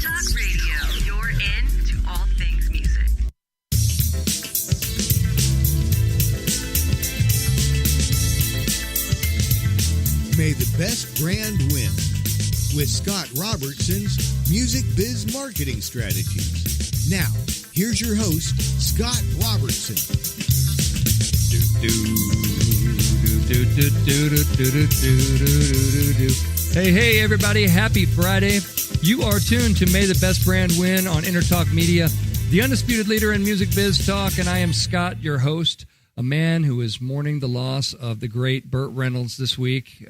Entertalk Radio, you're in to all things music. May the best brand win with Scott Robertson's Music Biz Marketing Strategies. Now, here's your host, Scott Robertson. Hey, everybody. Happy Friday. You are tuned to May the Best Brand Win on Entertalk Media, the undisputed leader in music biz talk, and I am Scott, your host, a man who is mourning the loss of the great Burt Reynolds this week.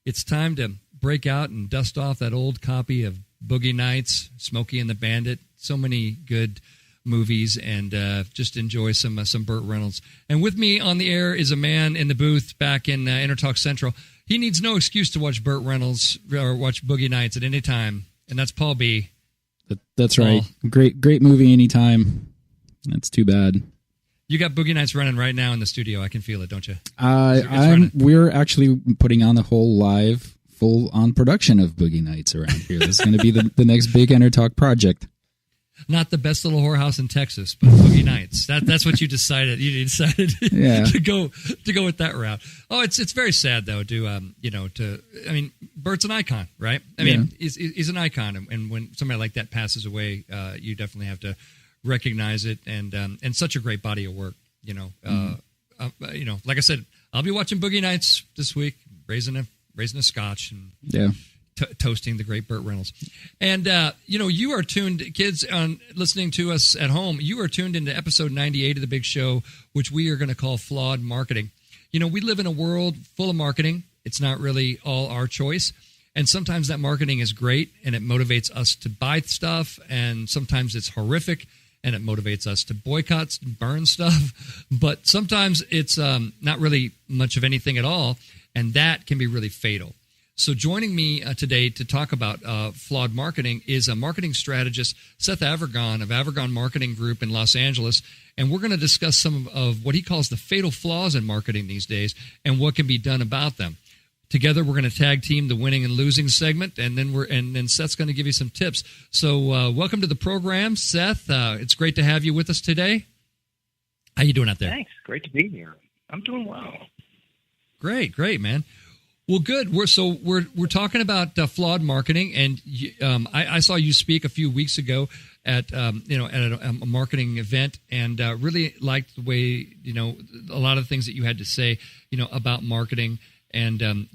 It's time to break out and dust off that old copy of Boogie Nights, Smokey and the Bandit, so many good movies, and just enjoy some Burt Reynolds. And with me on the air is a man in the booth back in Entertalk Central. He needs no excuse to watch Burt Reynolds or watch Boogie Nights at any time, and that's Paul B. That's Paul. Right. Great movie anytime. That's too bad. You got Boogie Nights running right now in the studio. I can feel it, don't you? We're actually putting on a whole live, full-on production of Boogie Nights around here. This is going to be the next big Entertalk project. Not the best little whorehouse in Texas, but Boogie Nights. That's what you decided. You decided to go with that route. Oh, it's very sad though. Burt's an icon, right? I mean, he's an icon, and when somebody like that passes away, you definitely have to recognize it. And such a great body of work. Like I said, I'll be watching Boogie Nights this week, raising a scotch, and toasting the great Burt Reynolds. And, you are tuned, kids, on listening to us at home, you are tuned into episode 98 of The Big Show, which we are going to call Flawed Marketing. We live in a world full of marketing. It's not really all our choice. And sometimes that marketing is great, and it motivates us to buy stuff, and sometimes it's horrific, and it motivates us to boycott and burn stuff. But sometimes it's not really much of anything at all, and that can be really fatal. So joining me today to talk about flawed marketing is a marketing strategist, Seth Avergon of Avergon Marketing Group in Los Angeles. And we're going to discuss some of what he calls the fatal flaws in marketing these days and what can be done about them. Together, we're going to tag team the winning and losing segment, and then Seth's going to give you some tips. So welcome to the program, Seth. It's great to have you with us today. How you doing out there? Thanks. Great to be here. I'm doing well. Great, man. Well, good. We're talking about flawed marketing, and I saw you speak a few weeks ago at a marketing event, and really liked the way a lot of the things that you had to say about marketing. And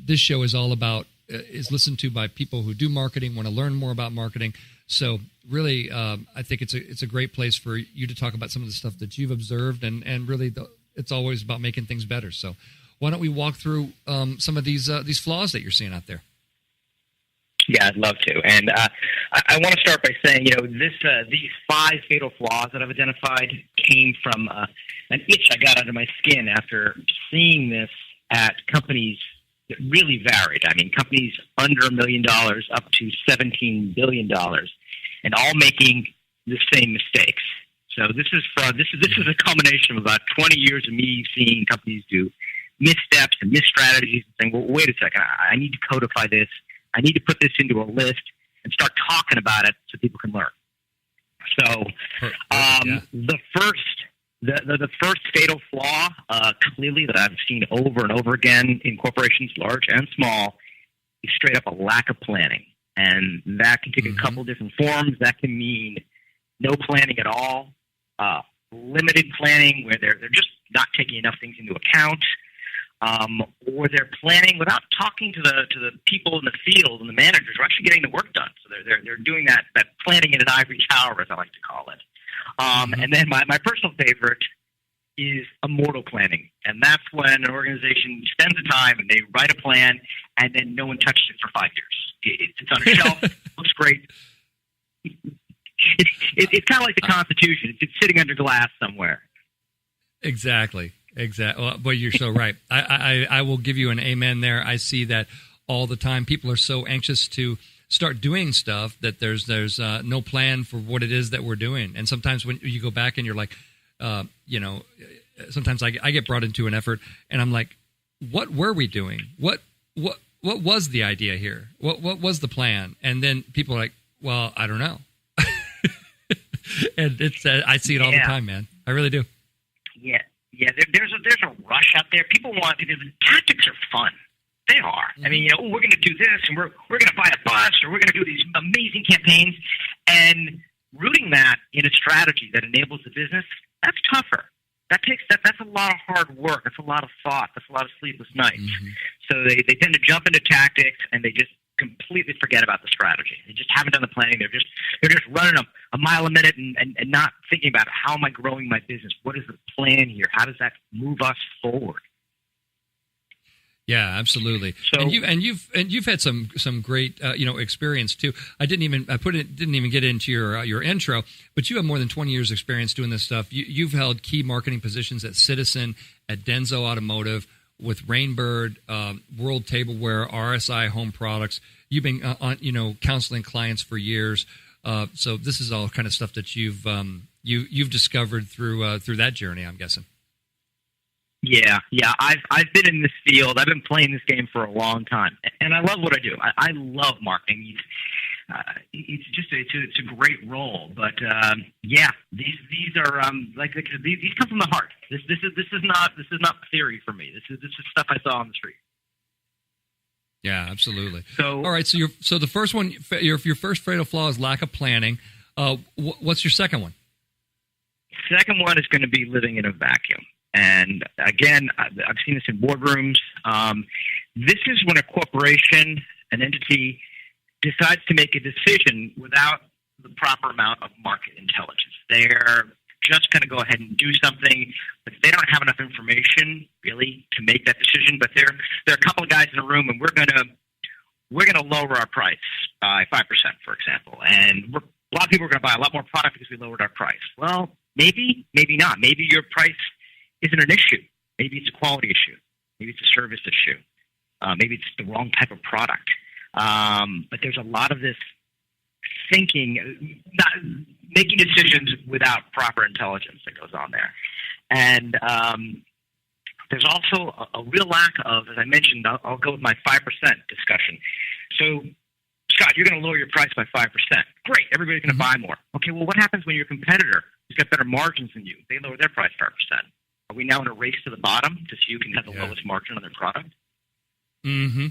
this show is all about is listened to by people who do marketing, want to learn more about marketing. So really, I think it's a great place for you to talk about some of the stuff that you've observed, and really it's always about making things better. So why don't we walk through some of these flaws that you're seeing out there? Yeah, I'd love to. And I want to start by saying, these 5 fatal flaws that I've identified came from an itch I got under my skin after seeing this at companies that really varied. I mean, companies under $1 million up to $17 billion, and all making the same mistakes. So this is a combination of about 20 years of me seeing companies do missteps and misstrategies and saying, well, wait a second, I need to codify this. I need to put this into a list and start talking about it so people can learn. So the first fatal flaw, clearly that I've seen over and over again in corporations, large and small, is straight up a lack of planning. And that can take a couple different forms. That can mean no planning at all, limited planning where they're just not taking enough things into account, or they're planning without talking to the people in the field and the managers who are actually getting the work done. So they're doing that planning in an ivory tower, as I like to call it. And then my personal favorite is immortal planning, and that's when an organization spends the time and they write a plan, and then no one touches it for 5 years. It's on a shelf, looks great. It's kind of like the Constitution. It's sitting under glass somewhere. Exactly. Well, but you're so right. I will give you an amen there. I see that all the time. People are so anxious to start doing stuff that there's no plan for what it is that we're doing. And sometimes when you go back and you're like, sometimes I get brought into an effort and I'm like, what were we doing? What was the idea here? What was the plan? And then people are like, Well, I don't know. And it's I see it all the time, man. I really do. Yeah. There's a rush out there. People want because the tactics are fun. They are. I mean, we're going to do this, and we're going to buy a bus, or we're going to do these amazing campaigns, and rooting that in a strategy that enables the business. That's tougher. That's a lot of hard work. That's a lot of thought. That's a lot of sleepless nights. Mm-hmm. So they tend to jump into tactics, and they just completely forget about the strategy. They just haven't done the planning. They're just running a mile a minute and not thinking about how am I growing my business? What is the plan here? How does that move us forward? Yeah, absolutely. So, and you've had some great experience too. I didn't even get into your intro, but you have more than 20 years experience doing this stuff. You've held key marketing positions at Citizen, at Denso Automotive, with Rainbird, World Tableware, RSI Home Products. You've been counseling clients for years. So this is all kind of stuff that you've discovered through that journey, I'm guessing. Yeah. I've been in this field. I've been playing this game for a long time, and I love what I do. I love marketing. It's a great role, but these are these come from the heart. This is not theory for me. This is stuff I saw on the street. Yeah, absolutely. So all right, so the first one, your first fatal flaw is lack of planning. What's your second one? Second one is going to be living in a vacuum. And again, I've seen this in boardrooms. This is when a corporation, an entity, decides to make a decision without the proper amount of market intelligence. They're just going to go ahead and do something, but they don't have enough information really to make that decision. But there are a couple of guys in a room, and we're going to lower our price by 5%, for example. And a lot of people are going to buy a lot more product because we lowered our price. Well, maybe not. Maybe your price isn't an issue. Maybe it's a quality issue. Maybe it's a service issue. Maybe it's the wrong type of product. But there's a lot of this thinking, not making decisions without proper intelligence that goes on there. And there's also a real lack of, as I mentioned, I'll go with my 5% discussion. So, Scott, you're going to lower your price by 5%. Great, everybody's going to buy more. Okay, well, what happens when your competitor who's got better margins than you, they lower their price 5%? Are we now in a race to the bottom to see who can have the lowest margin on their product? Mm-hmm.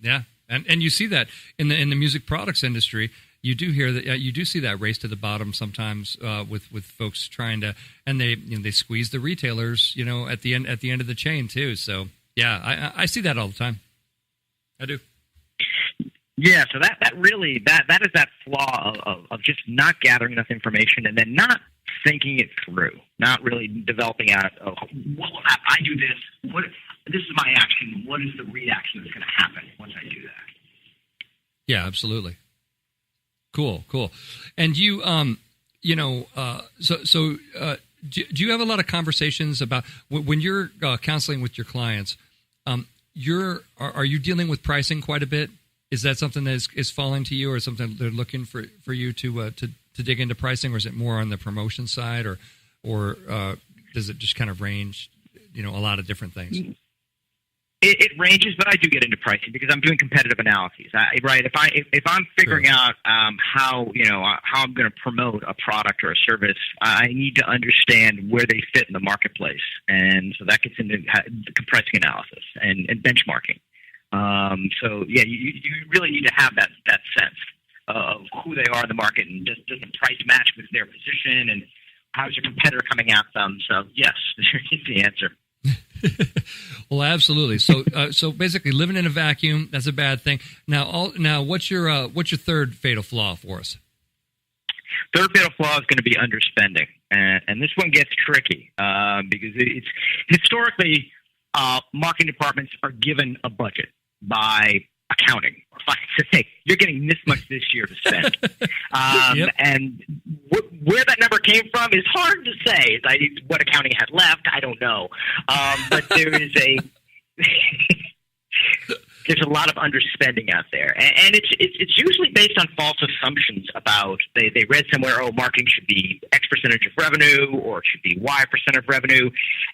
Yeah, and you see that in the music products industry. You do hear that. You do see that race to the bottom sometimes with folks trying to, and they squeeze the retailers, at the end of the chain too. So yeah, I see that all the time. I do. Yeah, so that is that flaw of just not gathering enough information and then not thinking it through, not really developing out. What will happen? I do this. This is my action. What is the reaction that's going to happen once I do that? Yeah, absolutely. Cool. And you, do you have a lot of conversations about when you're counseling with your clients? Are you dealing with pricing quite a bit? Is that something that is falling to you, or something they're looking for you to dig into pricing, or is it more on the promotion side, or does it just kind of range? A lot of different things. It ranges, but I do get into pricing because I'm doing competitive analyses. Right? If I'm figuring out how I'm going to promote a product or a service, I need to understand where they fit in the marketplace, and so that gets into pricing analysis and benchmarking. So yeah, you really need to have that sense of who they are in the market, and does the price match with their position, and how's your competitor coming at them? So yes, is the answer. Well, absolutely. So basically, living in a vacuum, that's a bad thing. Now, what's your third fatal flaw for us? Third fatal flaw is going to be underspending, and this one gets tricky because it's historically marketing departments are given a budget by accounting or finance to say you're getting this much this year to spend. Yep. And where that number came from is hard to say. What accounting had left, I don't know. But there is there's a lot of underspending out there, and it's usually based on false assumptions about they read somewhere, marketing should be X percentage of revenue or it should be Y percent of revenue,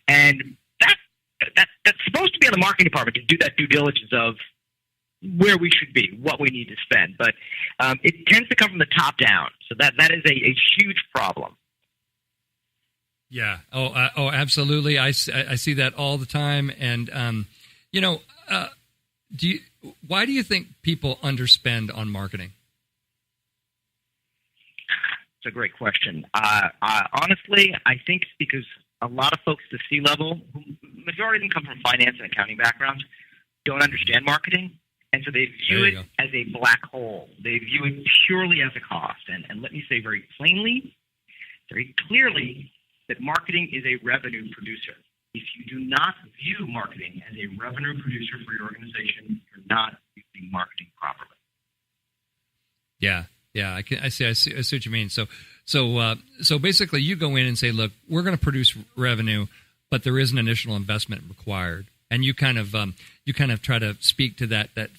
and that's supposed to be on the marketing department to do that due diligence of where we should be, what we need to spend. But it tends to come from the top down. So that is a huge problem. Yeah. Oh, absolutely. I see that all the time. And, why do you think people underspend on marketing? It's a great question. Honestly, I think it's because a lot of folks at the C-level, majority of them come from finance and accounting backgrounds, don't understand marketing. And so they view it as a black hole. They view it purely as a cost. And let me say very plainly, very clearly, that marketing is a revenue producer. If you do not view marketing as a revenue producer for your organization, you're not using marketing properly. Yeah, I see what you mean. So basically, you go in and say, look, we're going to produce revenue, but there is an initial investment required, and you kind of try to speak to that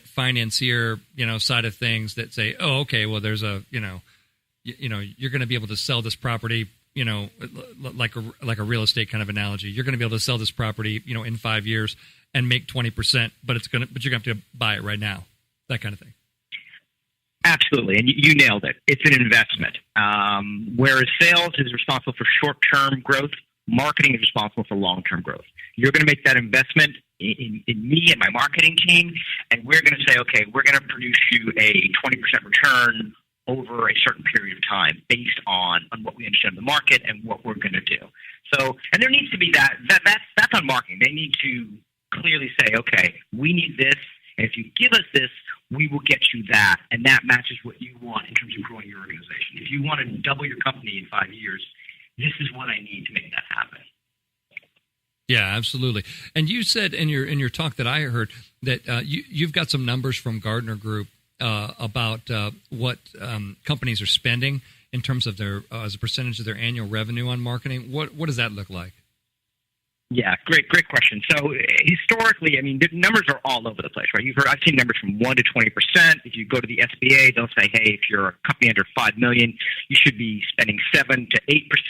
financier side of things that say, oh, okay, well, there's a you're going to be able to sell this property. Like a real estate kind of analogy, you're going to be able to sell this property, in 5 years and make 20%, but you're going to have to buy it right now, that kind of thing. Absolutely, and you nailed it. It's an investment. Whereas sales is responsible for short-term growth, marketing is responsible for long-term growth. You're going to make that investment in me and my marketing team, and we're going to say, okay, we're going to produce you a 20% return over a certain period of time based on what we understand of the market and what we're going to do. So, and there needs to be that's on marketing. They need to clearly say, okay, we need this, and if you give us this, we will get you that, and that matches what you want in terms of growing your organization. If you want to double your company in 5 years, this is what I need to make that happen. Yeah, absolutely. And you said in your talk that I heard that you've got some numbers from Gartner Group about what companies are spending in terms of their as a percentage of their annual revenue on marketing. What does that look like? Yeah, great question. So historically, I mean, the numbers are all over the place, right? I've seen numbers from 1% to 20%. If you go to the SBA, they'll say, hey, if you're a company under $5 million, you should be spending 7 to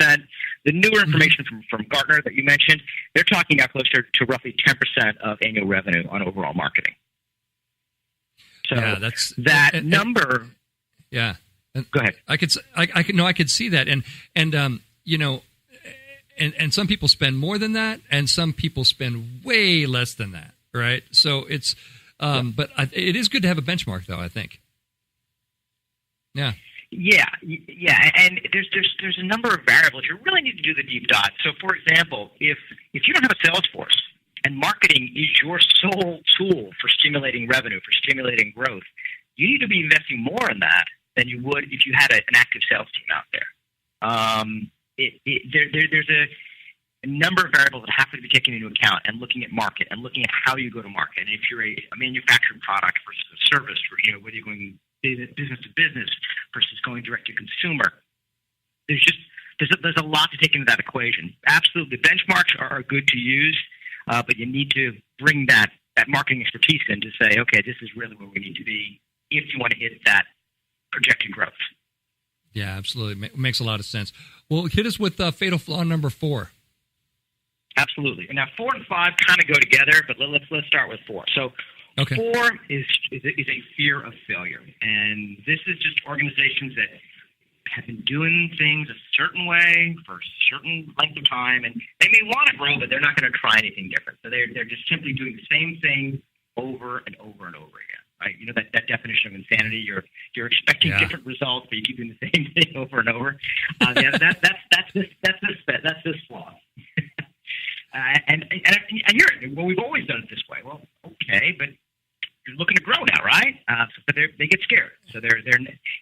8%. The newer information from Gartner that you mentioned, they're talking now closer to roughly 10% of annual revenue on overall marketing. So yeah, that's that number. Yeah, go ahead. I could see that, and some people spend more than that, and some people spend way less than that, right? So it's, but it is good to have a benchmark, though. I think. Yeah. Yeah, and there's a number of variables. You really need to do the deep dive. So, for example, if you don't have a sales force and marketing is your sole tool for stimulating revenue, for stimulating growth, you need to be investing more in that than you would if you had an active sales team out there. There's a number of variables that have to be taken into account, and looking at market and looking at how you go to market. And if you're a manufactured product versus a service, or whether you're going business to business versus going direct to consumer, there's a lot to take into that equation. Absolutely, benchmarks are good to use, but you need to bring that marketing expertise in to say, okay, this is really where we need to be if you want to hit that projected growth. Yeah, absolutely. Makes a lot of sense. Well, hit us with fatal flaw number 4. Absolutely. Now, 4 and 5 kind of go together, but let's start with 4. So, okay. 4 is a fear of failure, and this is just organizations that have been doing things a certain way for a certain length of time, and they may want to grow, but they're not going to try anything different. So they're just simply doing the same thing over and over and over again. Right? You know that definition of insanity. You're expecting different results, but you keep doing the same thing over and over. That's this flaw. And you're, well, we've always done it this way. Well, okay, but you're looking to grow now, right? But they get scared. So they're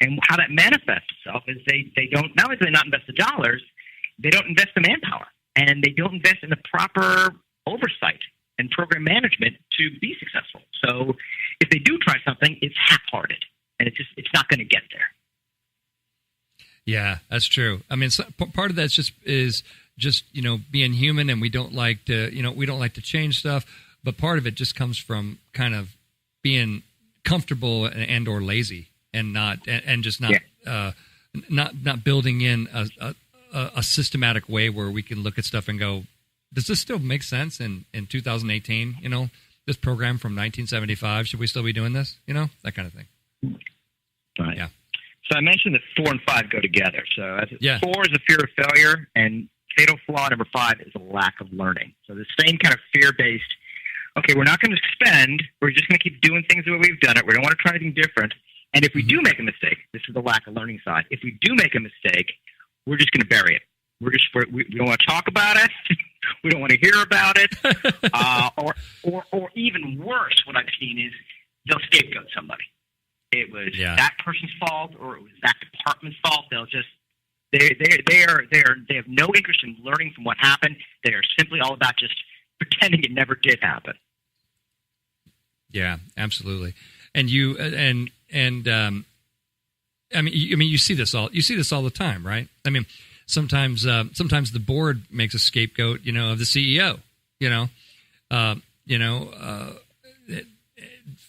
and how that manifests itself is they don't, not only do they not invest the dollars, they don't invest the manpower, and they don't invest in the proper oversight and program management to be successful. So if they do try something, it's half-hearted, and it's not going to get there. Yeah, that's true. I mean, part of that is just being human, and we don't like to change stuff. But part of it just comes from kind of being comfortable and or lazy, and not building in a systematic way where we can look at stuff and go, does this still make sense in 2018? this program from 1975. Should we still be doing this? You know, that kind of thing. Right. Yeah. So I mentioned that 4 and 5 go together. So 4 is a fear of failure, and fatal flaw number 5 is a lack of learning. So the same kind of fear-based, okay, we're not going to spend. We're just going to keep doing things the way we've done it. We don't want to try anything different. And if we do make a mistake, this is the lack of learning side. If we do make a mistake, we're just going to bury it. We don't want to talk about it. We don't want to hear about it. Or even worse, what I've seen is they'll scapegoat somebody. It was that person's fault, or it was that department's fault. They'll just they have no interest in learning from what happened. They are simply all about just pretending it never did happen. Yeah, absolutely. And you I mean, you see this all the time, right? I mean, sometimes the board makes a scapegoat, you know, of the CEO.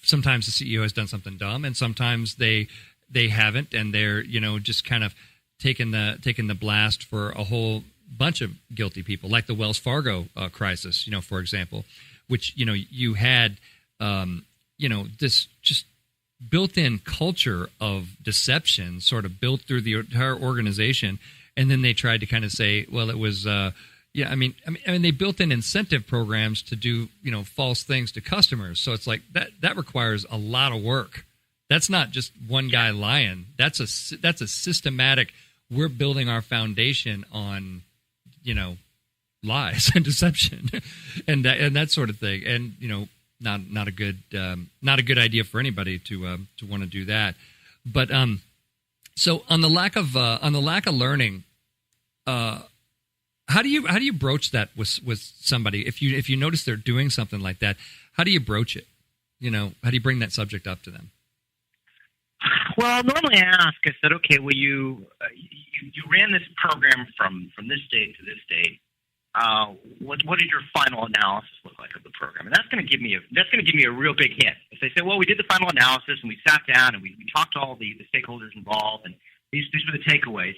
Sometimes the CEO has done something dumb, and sometimes they haven't, and they're, you know, just kind of taking the blast for a whole bunch of guilty people, like the Wells Fargo crisis, you know, for example, which, you know, you had this just built-in culture of deception sort of built through the entire organization, and then they tried to kind of say, well, it was I mean they built in incentive programs to do, you know, false things to customers. So it's like that requires a lot of work. That's not just one guy lying. That's a systematic. We're building our foundation on, you know, lies and deception, and that sort of thing. And, you know, not a good idea for anybody to want to do that. But so on the lack of learning, how do you broach that with somebody if you notice they're doing something like that? How do you broach it? You know, how do you bring that subject up to them? Well, normally I ask. I said, okay, well, you ran this program from this date to this date. What did your final analysis look like of the program? And that's going to give me a real big hint. If they say, well, we did the final analysis and we sat down and we talked to all the stakeholders involved, and these were the takeaways.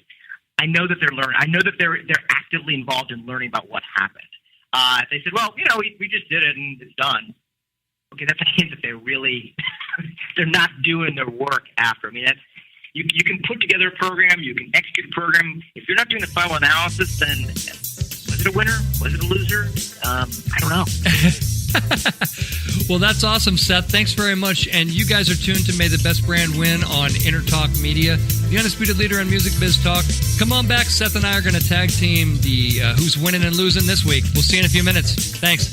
I know that they're learning. I know that they're actively involved in learning about what happened. If they said, well, you know, we just did it and it's done. Okay, that's a hint that they're really they're not doing their work after. I mean, that's you can put together a program, you can execute a program. If you're not doing the final analysis, then was it a winner? Was it a loser? I don't know. Well, that's awesome, Seth. Thanks very much. And you guys are tuned to May the Best Brand Win on Entertalk Media, the undisputed leader in music biz talk. Come on back. Seth and I are going to tag team the who's winning and losing this week. We'll see you in a few minutes. Thanks.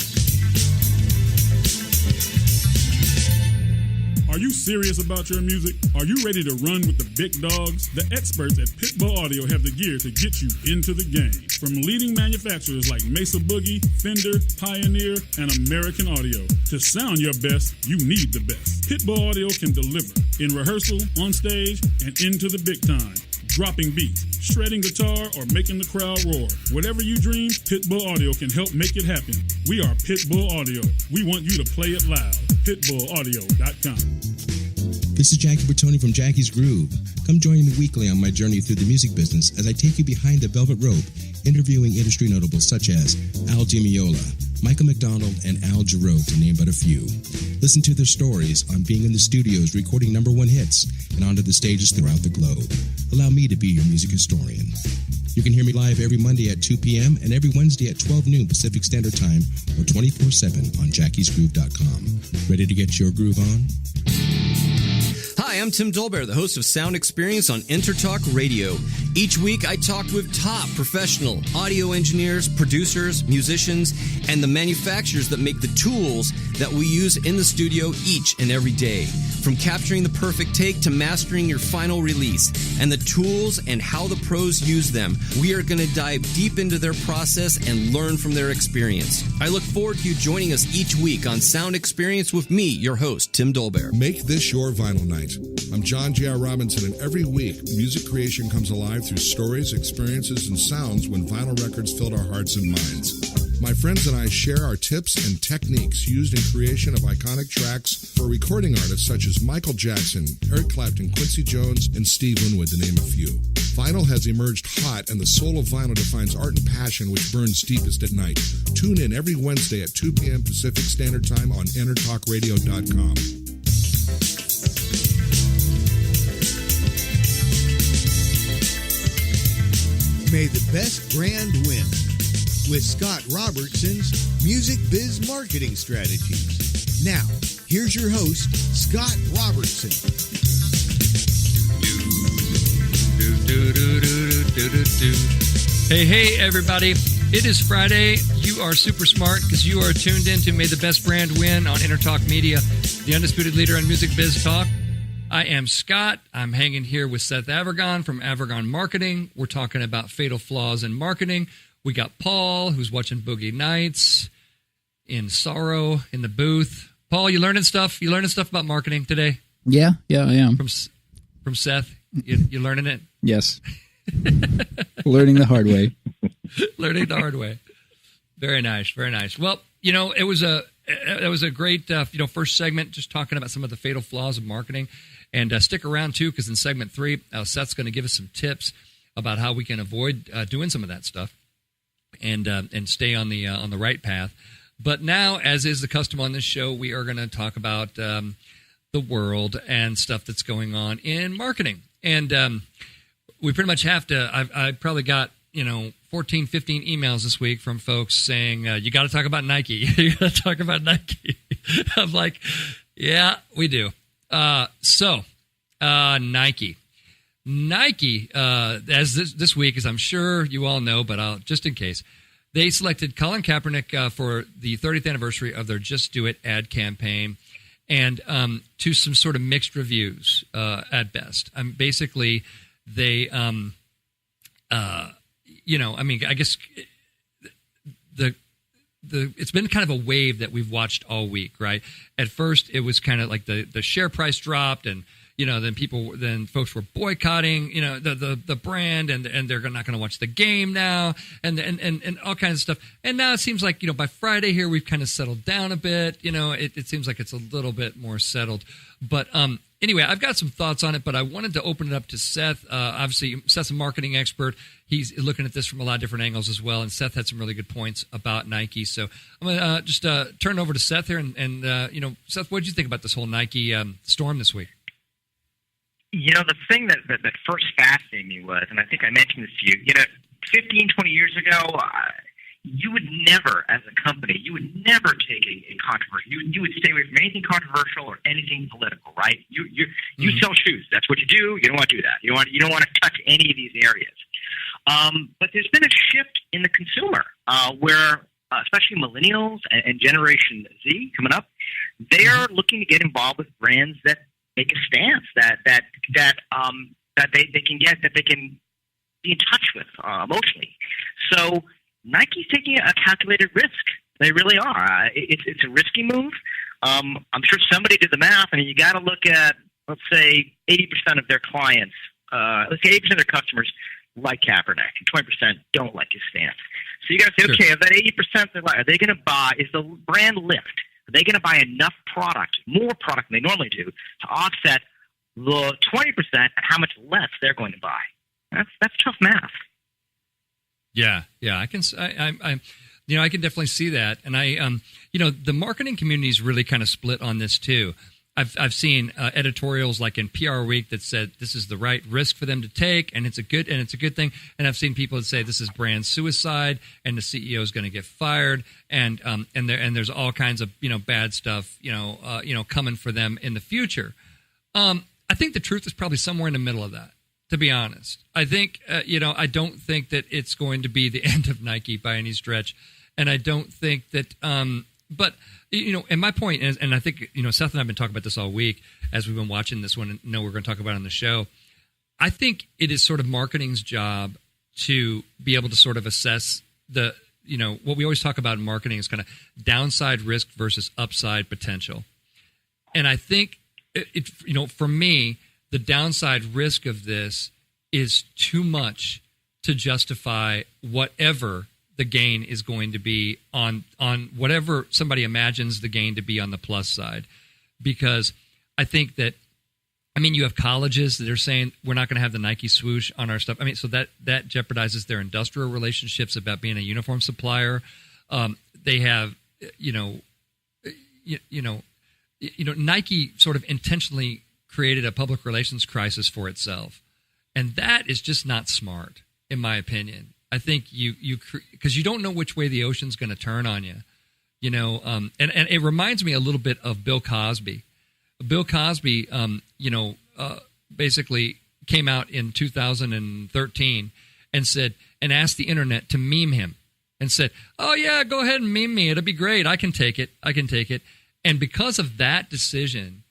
Are you serious about your music? Are you ready to run with the big dogs? The experts at Pitbull Audio have the gear to get you into the game. From leading manufacturers like Mesa Boogie, Fender, Pioneer, and American Audio. To sound your best, you need the best. Pitbull Audio can deliver in rehearsal, on stage, and into the big time. Dropping beats, shredding guitar, or making the crowd roar. Whatever you dream, Pitbull Audio can help make it happen. We are Pitbull Audio. We want you to play it loud. PitbullAudio.com. This is Jackie Bertoni from Jackie's Groove. Come join me weekly on my journey through the music business as I take you behind the velvet rope, interviewing industry notables such as Al Di Meola, Michael McDonald, and Al Jarreau, to name but a few. Listen to their stories on being in the studios recording #1 hits and onto the stages throughout the globe. Allow me to be your music historian. You can hear me live every Monday at 2 p.m. and every Wednesday at 12 noon Pacific Standard Time or 24/7 on jackiesgroove.com. Ready to get your groove on? Hi, I'm Tim Dolbear, the host of Sound Experience on Entertalk Radio. Each week, I talk with top professional audio engineers, producers, musicians, and the manufacturers that make the tools that we use in the studio each and every day. From capturing the perfect take to mastering your final release, and the tools and how the pros use them, we are going to dive deep into their process and learn from their experience. I look forward to you joining us each week on Sound Experience with me, your host, Tim Dolbear. Make this your vinyl night. I'm John J.R. Robinson, and every week, music creation comes alive through stories, experiences, and sounds when vinyl records filled our hearts and minds. My friends and I share our tips and techniques used in creation of iconic tracks for recording artists such as Michael Jackson, Eric Clapton, Quincy Jones, and Steve Winwood, to name a few. Vinyl has emerged hot, and the soul of vinyl defines art and passion which burns deepest at night. Tune in every Wednesday at 2 p.m. Pacific Standard Time on EntertalkRadio.com. May the best brand win with Scott Robertson's Music Biz Marketing Strategies. Now, here's your host, Scott Robertson. Hey, everybody. It is Friday. You are super smart because you are tuned in to May the Best Brand Win on Entertalk Media, the undisputed leader in music biz talk. I am Scott. I'm hanging here with Seth Avergon from Avergon Marketing. We're talking about fatal flaws in marketing. We got Paul, who's watching Boogie Nights in sorrow in the booth. Paul, you learning stuff? You learning stuff about marketing today? Yeah, I am. From Seth? You learning it? Yes. Learning the hard way. Learning the hard way. Very nice, very nice. Well, it was a great first segment, just talking about some of the fatal flaws of marketing. And stick around too, because in segment 3, Seth's going to give us some tips about how we can avoid doing some of that stuff and stay on the right path. But now, as is the custom on this show, we are going to talk about the world and stuff that's going on in marketing. And we pretty much have to. I probably got 14, 15 emails this week from folks saying, you got to talk about Nike. You got to talk about Nike. I'm like, yeah, we do. Nike. Nike, as this week, as I'm sure you all know, but just in case, they selected Colin Kaepernick for the 30th anniversary of their Just Do It ad campaign, and to some sort of mixed reviews at best. Basically, they, I guess it's been kind of a wave that we've watched all week, right? At first, it was kind of like the share price dropped, and then folks were boycotting, the brand, and they're not going to watch the game now, and all kinds of stuff. And now it seems like by Friday here we've kind of settled down a bit. It seems like it's a little bit more settled. But anyway, I've got some thoughts on it, but I wanted to open it up to Seth. Obviously, Seth's a marketing expert. He's looking at this from a lot of different angles as well, and Seth had some really good points about Nike. So I'm going to just turn it over to Seth here. And Seth, what did you think about this whole Nike storm this week? The thing that first fascinated me was, and I think I mentioned this to you, 15, 20 years ago, you would never, as a company, take a controversy. You would stay away from anything controversial or anything political, right? You sell shoes. That's what you do. You don't want to do that. You don't want to touch any of these areas. But there's been a shift in the consumer where, especially millennials and Generation Z coming up, they are looking to get involved with brands that make a stance that they can be in touch with emotionally. So Nike's taking a calculated risk. They really are. It's a risky move. I'm sure somebody did the math, and you got to look at, let's say, 80% of their clients. Let's say 80% of their customers like Kaepernick, and 20% don't like his stance. So you got to say, okay, of that 80%, are they going to buy? Is the brand lift? Are they going to buy enough product, more product than they normally do, to offset the 20% and how much less they're going to buy? That's tough math. Yeah, I can definitely see that, and the marketing community is really kind of split on this too. I've seen editorials like in PR Week that said this is the right risk for them to take, and it's a good thing. And I've seen people that say this is brand suicide, and the CEO is going to get fired, and there's all kinds of bad stuff coming for them in the future. I think the truth is probably somewhere in the middle of that. To be honest, I think I don't think that it's going to be the end of Nike by any stretch, and I don't think that. But and my point is, and I think Seth and I have been talking about this all week as we've been watching this one, and know we're going to talk about it on the show. I think it is sort of marketing's job to be able to sort of assess the what we always talk about in marketing is kind of downside risk versus upside potential, and I think for me, the downside risk of this is too much to justify whatever the gain is going to be on whatever somebody imagines the gain to be on the plus side. Because I think that I mean, you have colleges that are saying we're not going to have the Nike swoosh on our stuff. I mean, so that jeopardizes their industrial relationships about being a uniform supplier. They have, Nike sort of intentionally created a public relations crisis for itself, and that is just not smart, in my opinion. I think because you don't know which way the ocean's going to turn on you, and it reminds me a little bit of Bill Cosby. Bill Cosby, basically came out in 2013 and asked the internet to meme him and said, "Oh yeah, go ahead and meme me. It'll be great. I can take it. And because of that decision,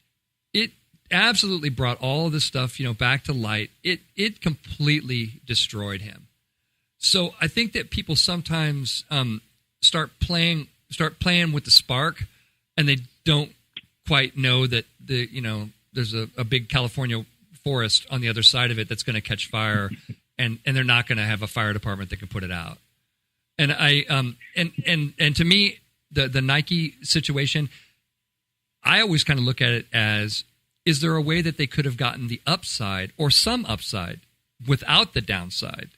it absolutely brought all of this stuff, back to light. It completely destroyed him. So I think that people sometimes start playing with the spark, and they don't quite know that there's a big California forest on the other side of it that's going to catch fire, and they're not going to have a fire department that can put it out. And and to me, the Nike situation, I always kind of look at it as, is there a way that they could have gotten the upside or some upside without the downside?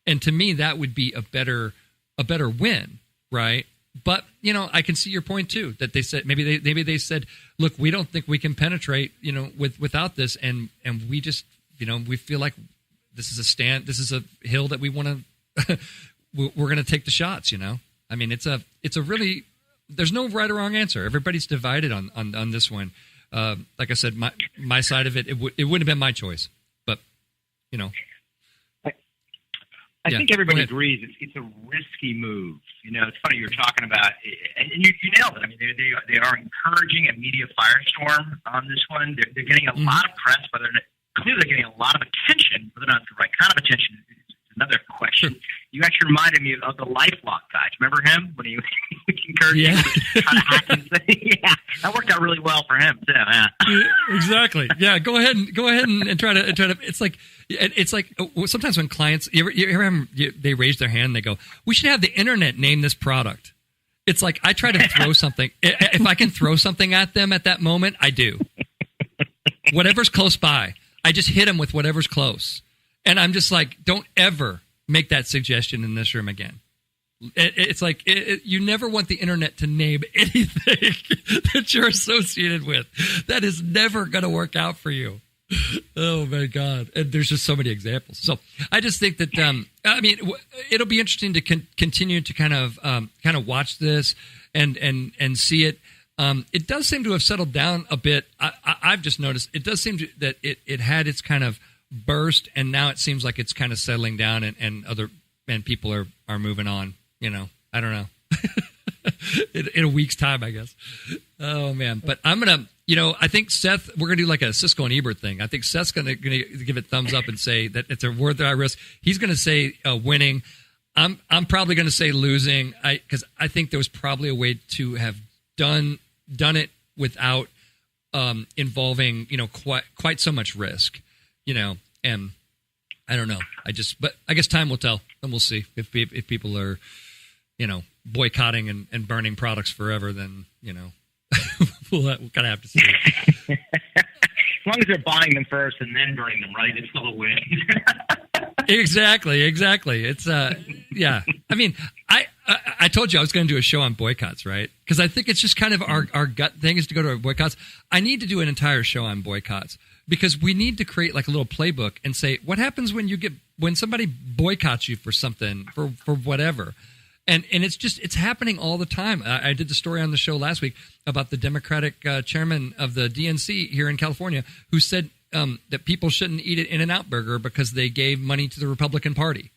And to me, that would be a better win, right? But I can see your point too, that they said maybe they said, look, we don't think we can penetrate, without this, and we just, we feel like this is a hill that we want to we're going to take the shots. I mean, it's a really, there's no right or wrong answer. Everybody's divided on this one. Like I said, my side of it wouldn't have been my choice, but I think everybody agrees it's a risky move. It's funny you're talking about, and you nailed it. I mean, they are encouraging a media firestorm on this one. They're getting a lot of press, but clearly they're getting a lot of attention. Whether or not it's the right kind of attention is another question. Sure. You actually reminded me of the LifeLock guy. Remember him when he encouraged you to try to hack his thing? Yeah, that worked out really well for him too. Yeah. Exactly. Yeah, go ahead and try to. It's like sometimes when clients, you ever have them, they raise their hand and they go, "We should have the internet name this product." It's like I try to throw something. If I can throw something at them at that moment, I do. Whatever's close by, I just hit them with whatever's close, and I'm just like, don't ever make that suggestion in this room again. It's like you never want the internet to name anything that you're associated with. That is never going to work out for you. Oh my God! And there's just so many examples. So I just think that it'll be interesting to continue to kind of watch this and see it. It does seem to have settled down a bit. I've just noticed it does seem that it had its kind of burst, and now it seems like it's kind of settling down, and people are moving on. I don't know. in a week's time, I guess. Oh man! But I'm gonna, I think Seth, we're gonna do like a Cisco and Ebert thing. I think Seth's gonna give it thumbs up and say that it's a worth the risk. He's gonna say winning. I'm probably gonna say losing. Because I think there was probably a way to have done it without involving quite so much risk. And I don't know. But I guess time will tell, and we'll see if people are, boycotting and burning products forever. Then we'll kind of have to see. As long as they're buying them first and then burning them, right? It's still a win. Exactly. It's yeah. I mean, I told you I was going to do a show on boycotts, right? Because I think it's just kind of our gut thing is to go to boycotts. I need to do an entire show on boycotts, because we need to create like a little playbook and say, what happens when somebody boycotts you for something, for whatever. And it's happening all the time. I did the story on the show last week about the Democratic chairman of the DNC here in California who said that people shouldn't eat an In-N-Out burger because they gave money to the Republican Party.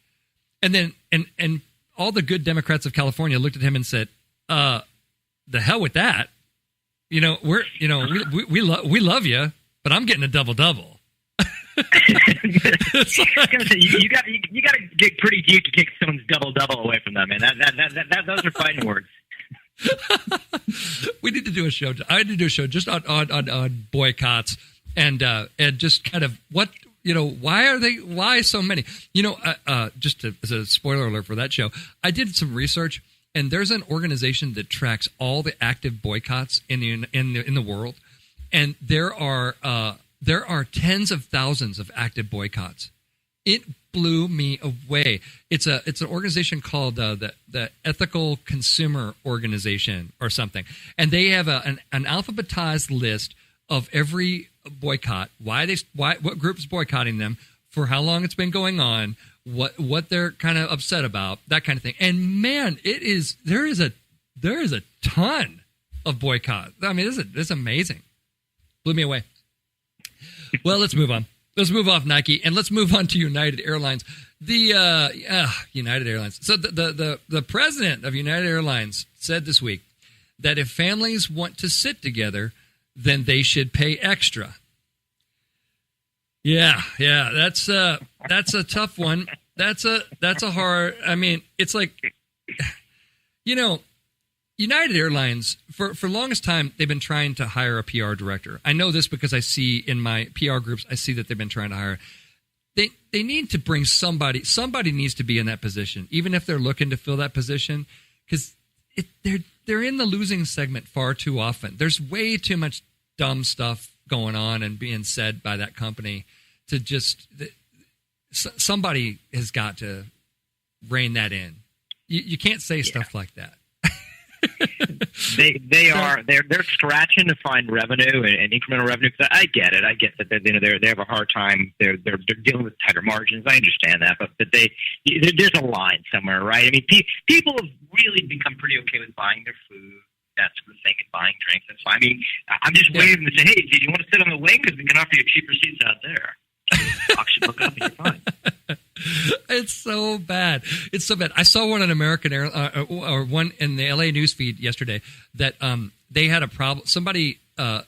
And then and all the good Democrats of California looked at him and said, the hell with that. We love you, but I'm getting a double-double. You got to get pretty deep to take someone's double away from them, man. Those are fighting words. We need to do a show. I need to do a show just on boycotts and just kind of why so many? Just as a spoiler alert for that show, I did some research, and there's an organization that tracks all the active boycotts in the world, and there are there are tens of thousands of active boycotts. It blew me away. It's an organization called the Ethical Consumer Organization or something, and they have an alphabetized list of every boycott, what group's boycotting them, for how long it's been going on, what they're kind of upset about, that kind of thing. And man, there is a ton of boycott. I mean, it's amazing. Blew me away. Well, let's move on. Let's move off Nike and let's move on to United Airlines. United Airlines. So the president of United Airlines said this week that if families want to sit together, then they should pay extra. Yeah, that's a tough one. That's a hard. I mean, it's like, United Airlines, for longest time, they've been trying to hire a PR director. I know this because I see in my PR groups, I see that they've been trying to hire. They need to bring somebody. Somebody needs to be in that position, even if they're looking to fill that position, because they're in the losing segment far too often. There's way too much dumb stuff going on and being said by that company to just somebody has got to rein that in. You can't say stuff like that. They're scratching to find revenue and incremental revenue. Cause I get it. I get that they have a hard time. They're dealing with tighter margins. I understand that, but there's a line somewhere, right? I mean, people have really become pretty okay with buying their food, that sort of thing, and buying drinks. That's fine. I mean, I'm just waiting to say, hey, do you want to sit on the wing? Because we can offer you cheaper seats out there. Auction book up and you're fine. It's so bad. It's so bad. I saw one on American Air or one in the LA newsfeed yesterday that they had a problem. Somebody the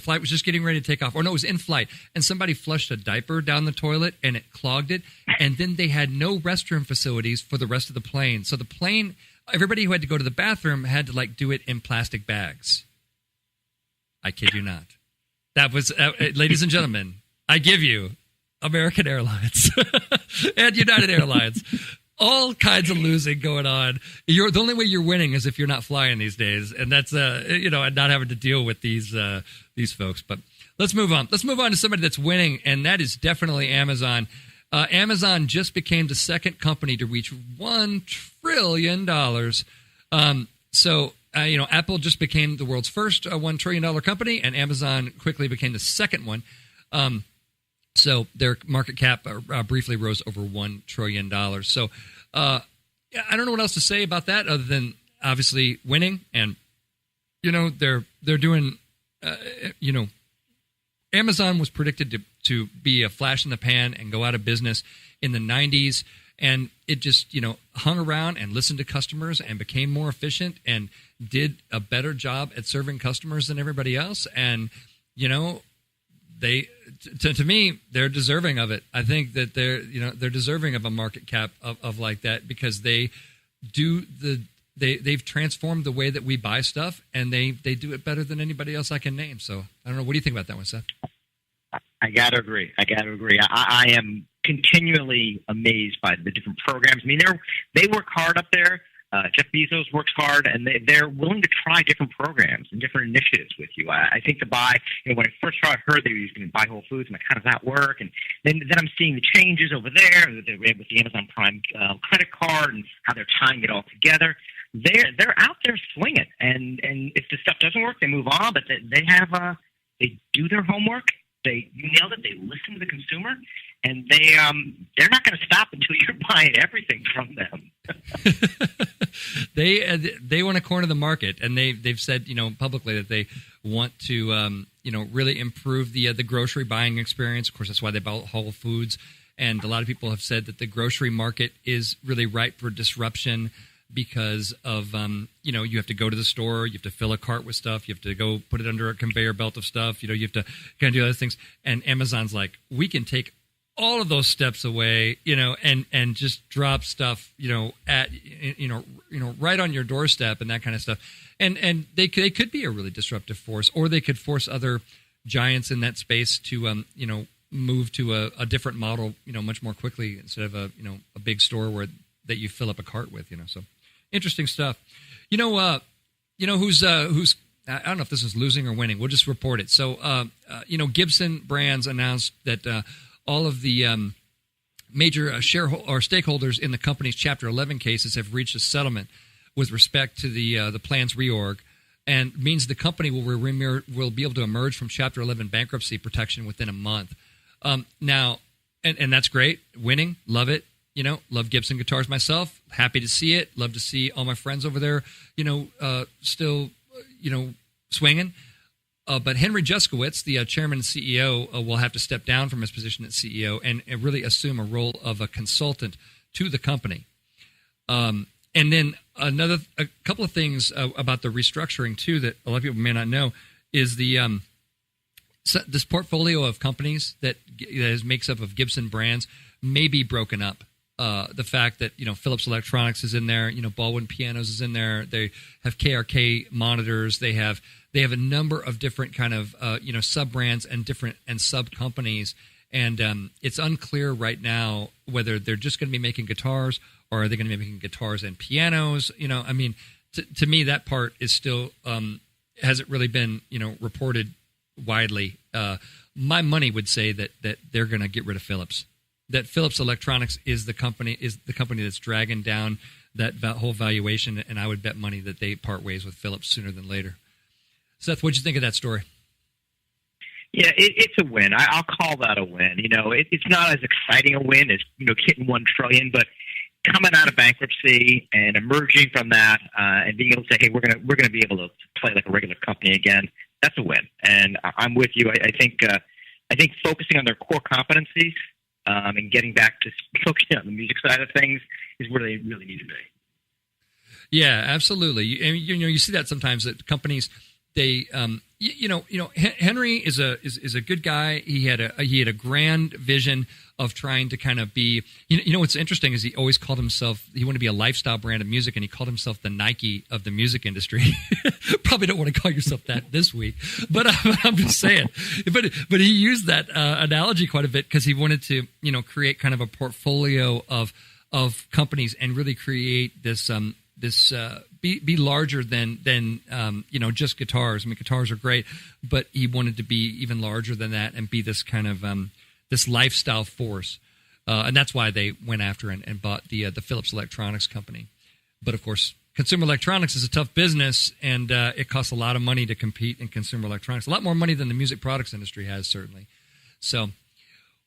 flight was just getting ready to take off, or no, it was in flight, and somebody flushed a diaper down the toilet and it clogged it, and then they had no restroom facilities for the rest of the plane. So the plane, everybody who had to go to the bathroom had to do it in plastic bags. I kid you not. That was, ladies and gentlemen, I give you American Airlines and United Airlines. All kinds of losing going on. The only way you're winning is if you're not flying these days, and that's and not having to deal with these folks. But let's move on. Let's move on to somebody that's winning, and that is definitely Amazon. Amazon just became the second company to reach $1 trillion. Apple just became the world's first $1 trillion company, and Amazon quickly became the second one. So their market cap briefly rose over $1 trillion. So I don't know what else to say about that other than obviously winning. And, they're doing, Amazon was predicted to be a flash in the pan and go out of business in the 90s. And it just, hung around and listened to customers and became more efficient and did a better job at serving customers than everybody else. And, to me, they're deserving of it. I think that they're deserving of a market cap of like that, because they've transformed the way that we buy stuff, and they do it better than anybody else I can name. So I don't know. What do you think about that one, Seth? I got to agree. I am continually amazed by the different programs. I mean, they work hard up there. Jeff Bezos works hard, and they're willing to try different programs and different initiatives with you. I think to buy, when I first heard they were going to buy Whole Foods, I'm like, how does that work? And then I'm seeing the changes over there with the Amazon Prime credit card and how they're tying it all together. They're out there swinging, and if the stuff doesn't work, they move on. But they do their homework. You nailed it. They listen to the consumer, and they're not going to stop until you're buying everything from them. They want to corner the market, and they've said publicly that they want to really improve the grocery buying experience. Of course, that's why they bought Whole Foods, and a lot of people have said that the grocery market is really ripe for disruption because of you have to go to the store, you have to fill a cart with stuff, you have to go put it under a conveyor belt of stuff, you have to kind of do other things, and Amazon's like, we can take all of those steps away, and just drop stuff, at right on your doorstep and that kind of stuff, and they could be a really disruptive force, or they could force other giants in that space to move to a different model, much more quickly, instead of a big store that you fill up a cart with, so interesting stuff. Who's I don't know if this is losing or winning. We'll just report it. So, Gibson Brands announced that all of the major shareholders or stakeholders in the company's Chapter 11 cases have reached a settlement with respect to the plan's reorg, and means the company will be able to emerge from Chapter 11 bankruptcy protection within a month. Now, and that's great. Winning, love it. Love Gibson guitars myself. Happy to see it. Love to see all my friends over there, still, swinging. But Henry Juskowitz, the chairman and CEO, will have to step down from his position as CEO and really assume a role of a consultant to the company. And then a couple of things about the restructuring too that a lot of people may not know is this portfolio of companies that makes up of Gibson brands may be broken up. The fact that Philips Electronics is in there, Baldwin Pianos is in there. They have KRK monitors. They have a number of different kind of sub brands and sub companies, and it's unclear right now whether they're just going to be making guitars or are they going to be making guitars and pianos. To me that part is still hasn't really been reported widely. My money would say that they're going to get rid of Philips. That Philips Electronics is the company that's dragging down that whole valuation, and I would bet money that they part ways with Philips sooner than later. Seth, what'd you think of that story? Yeah, it's a win. I'll call that a win. It's not as exciting a win as hitting $1 trillion, but coming out of bankruptcy and emerging from that and being able to say, hey, we're gonna be able to play like a regular company again. That's a win, and I'm with you. I think focusing on their core competencies. And getting back to focusing on the music side of things is where they really need to be. Yeah, absolutely. And you see that sometimes that companies they Henry is a good guy. He had a grand vision of trying to kind of be what's interesting is he always called himself, he wanted to be a lifestyle brand of music, and he called himself the Nike of the music industry. Probably don't want to call yourself that this week, but I'm just saying. But he used that analogy quite a bit because he wanted to create kind of a portfolio of companies and really create this be larger than just guitars. I mean, guitars are great, but he wanted to be even larger than that and be this kind of this lifestyle force, and that's why they went after and bought the Philips Electronics company. But of course, consumer electronics is a tough business, and it costs a lot of money to compete in consumer electronics. A lot more money than the music products industry has, certainly. So,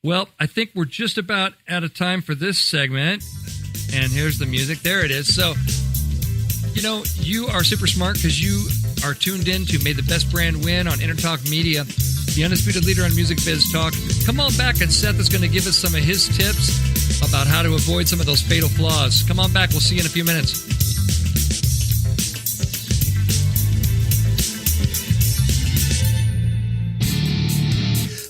well, I think we're just about out of time for this segment. And here's the music. There it is. So, you are super smart because you are tuned in to May the Best Brand Win on Entertalk Media, the undisputed leader on Music Biz Talk. Come on back, and Seth is going to give us some of his tips about how to avoid some of those fatal flaws. Come on back. We'll see you in a few minutes.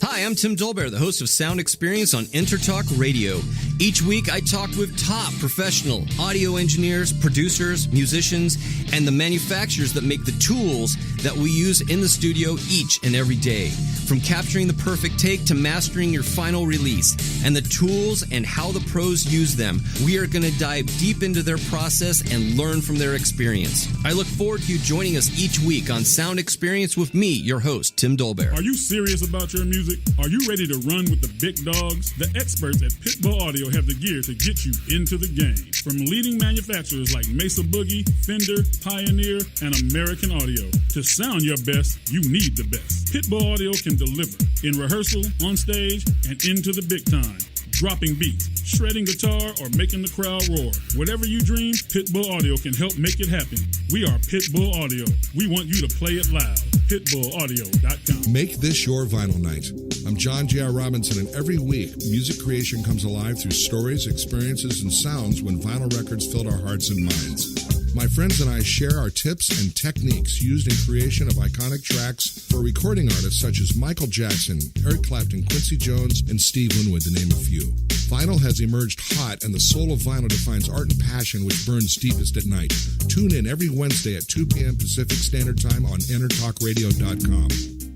Hi, I'm Tim Dolbear, the host of Sound Experience on Entertalk Radio. Each week, I talk with top professional audio engineers, producers, musicians, and the manufacturers that make the tools that we use in the studio each and every day. From capturing the perfect take to mastering your final release, and the tools and how the pros use them, we are going to dive deep into their process and learn from their experience. I look forward to you joining us each week on Sound Experience with me, your host, Tim Dolbear. Are you serious about your music? Are you ready to run with the big dogs? The experts at Pitbull Audio have the gear to get you into the game. From leading manufacturers like Mesa Boogie, Fender, Pioneer, and American Audio. To sound your best, you need the best. Pitbull Audio can deliver in rehearsal, on stage, and into the big time. Dropping beats, shredding guitar, or making the crowd roar. Whatever you dream, Pitbull Audio can help make it happen. We are Pitbull Audio. We want you to play it loud. PitbullAudio.com. Make this your vinyl night. I'm John J.R. Robinson, and every week, music creation comes alive through stories, experiences, and sounds when vinyl records filled our hearts and minds. My friends and I share our tips and techniques used in creation of iconic tracks for recording artists such as Michael Jackson, Eric Clapton, Quincy Jones, and Steve Winwood, to name a few. Vinyl has emerged hot, and the soul of vinyl defines art and passion which burns deepest at night. Tune in every Wednesday at 2 p.m. Pacific Standard Time on EntertalkRadio.com.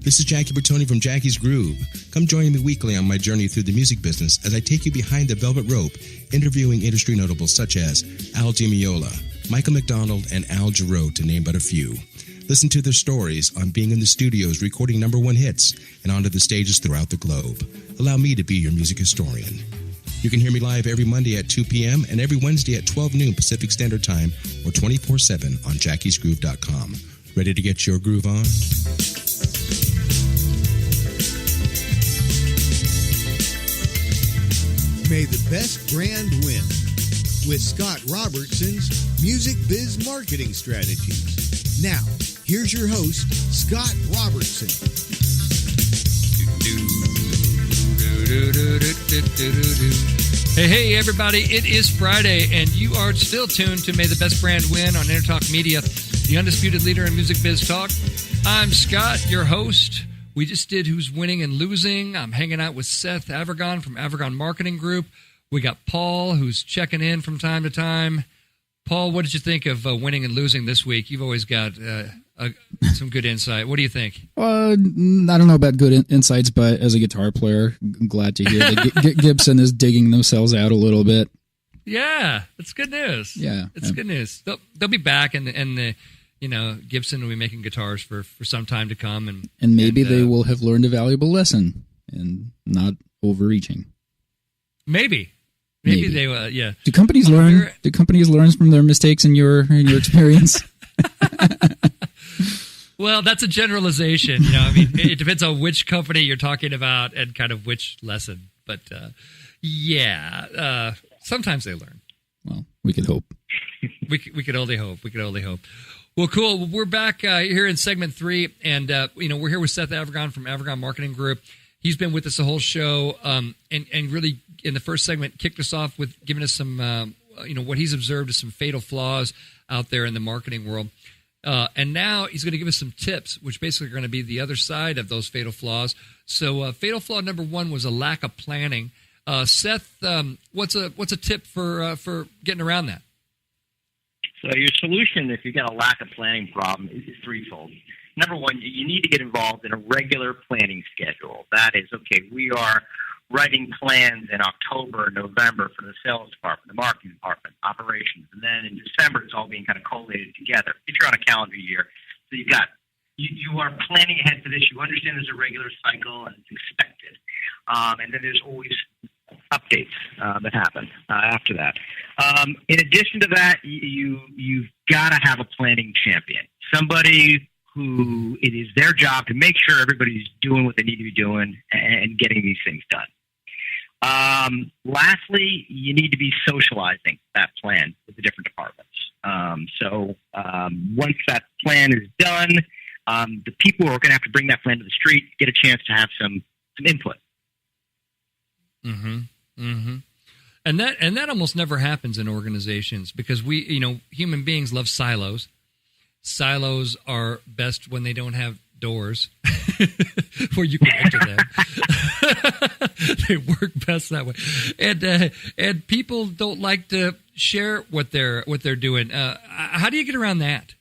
This is Jackie Bertoni from Jackie's Groove. Come join me weekly on my journey through the music business as I take you behind the velvet rope, interviewing industry notables such as Al Di Meola, Michael McDonald, and Al Jarreau, to name but a few. Listen to their stories on being in the studios recording #1 hits and onto the stages throughout the globe. Allow me to be your music historian. You can hear me live every Monday at 2 p.m. and every Wednesday at 12 noon Pacific Standard Time or 24/7 on jackiesgroove.com. Ready to get your groove on? May the best brand win with Scott Robertson's Music Biz Marketing Strategies. Now, here's your host, Scott Robertson. Hey, everybody. It is Friday, and you are still tuned to May the Best Brand Win on Entertalk Media, the undisputed leader in music biz talk. I'm Scott, your host. We just did Who's Winning and Losing. I'm hanging out with Seth Avergon from Avergon Marketing Group. We got Paul, who's checking in from time to time. Paul, what did you think of winning and losing this week? You've always got some good insight. What do you think? I don't know about good insights, but as a guitar player, I'm glad to hear that Gibson is digging themselves out a little bit. Yeah, that's good news. Yeah, it's good news. They'll be back, and Gibson will be making guitars for some time to come, and maybe they will have learned a valuable lesson and not overreaching. Maybe they will. Yeah. Do companies learn? Do companies learn from their mistakes in your experience? Well, that's a generalization. I mean, it depends on which company you're talking about and kind of which lesson. But sometimes they learn. Well, we could hope. We could only hope. Well, cool. We're back here in segment 3, and we're here with Seth Avergon from Avergon Marketing Group. He's been with us the whole show, and really in the first segment kicked us off with giving us some, what he's observed as some fatal flaws out there in the marketing world. And now he's going to give us some tips, which basically are going to be the other side of those fatal flaws. So fatal flaw number 1 was a lack of planning. Seth, what's a tip for getting around that? So your solution, if you've got a lack of planning problem, is threefold. Number 1, you need to get involved in a regular planning schedule. That is, okay, we are writing plans in October, November for the sales department, the marketing department, operations, and then in December it's all being kind of collated together. If you're on a calendar year, so you are planning ahead for this. You understand there's a regular cycle and it's expected, and then there's always updates that happen after that. In addition to that, you've got to have a planning champion, somebody who it is their job to make sure everybody's doing what they need to be doing and getting these things done. Lastly, you need to be socializing that plan with the different departments. Once that plan is done, the people who are going to have to bring that plan to the street get a chance to have some input. Mm-hmm. Mm-hmm. And that almost never happens in organizations because we, human beings love silos. Silos are best when they don't have doors where you can enter them. They work best that way. And people don't like to share what they're doing. How do you get around that?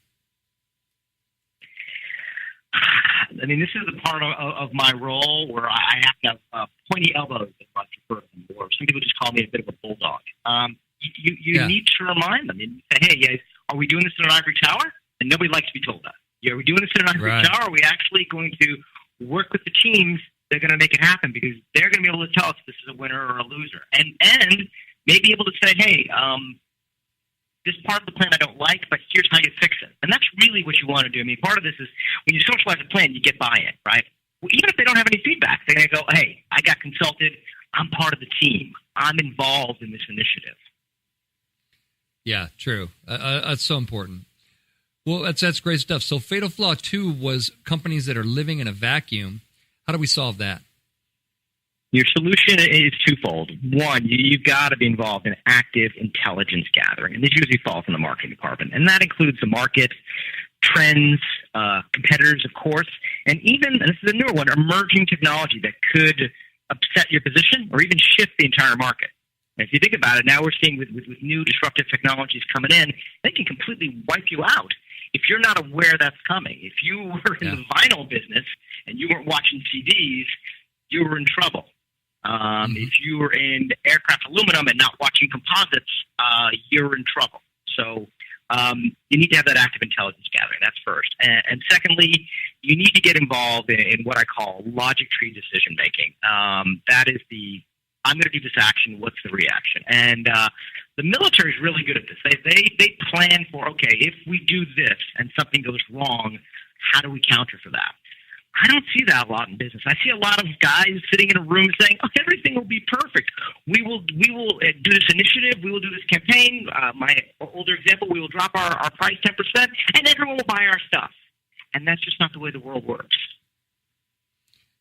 I mean, this is the part of my role where I have to have pointy elbows, or some people just call me a bit of a bulldog. You need to remind them and say, hey, guys, are we doing this in an ivory tower? And nobody likes to be told that. Are we doing this in an ivory tower? Or are we actually going to work with the teams that are going to make it happen? Because they're going to be able to tell us if this is a winner or a loser. And maybe able to say, hey, this part of the plan I don't like, but here's how you fix it. And that's really what you want to do. I mean, part of this is when you socialize a plan, you get buy-in, right? Well, even if they don't have any feedback, they're going to go, hey, I got consulted. I'm part of the team. I'm involved in this initiative. Yeah, true. That's so important. Well, that's great stuff. So fatal flaw 2 was companies that are living in a vacuum. How do we solve that? Your solution is twofold. 1, you've got to be involved in active intelligence gathering, and this usually falls in the marketing department. And that includes the market, trends, competitors, of course, and even, and this is a newer one, emerging technology that could upset your position or even shift the entire market. And if you think about it, now we're seeing with new disruptive technologies coming in, they can completely wipe you out if you're not aware that's coming. If you were in the vinyl business and you weren't watching CDs, you were in trouble. If you were in aircraft aluminum and not watching composites, you're in trouble. So you need to have that active intelligence gathering. That's first. And secondly, you need to get involved in what I call logic tree decision making. That is I'm going to do this action. What's the reaction? And the military is really good at this. They plan for, okay, if we do this and something goes wrong, how do we counter for that? I don't see that a lot in business. I see a lot of guys sitting in a room saying, "Oh, everything will be perfect. We will do this initiative. We will do this campaign. My older example, we will drop our price 10%, and everyone will buy our stuff." And that's just not the way the world works.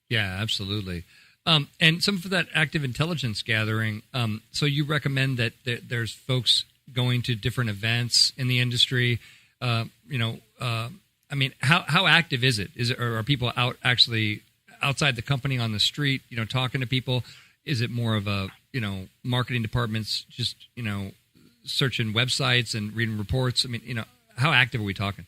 Yeah, absolutely. And some of that active intelligence gathering. So you recommend that there's folks going to different events in the industry. I mean, how active is it? Or are people out actually outside the company on the street, talking to people? Is it more of a, marketing departments just, searching websites and reading reports? I mean, how active are we talking?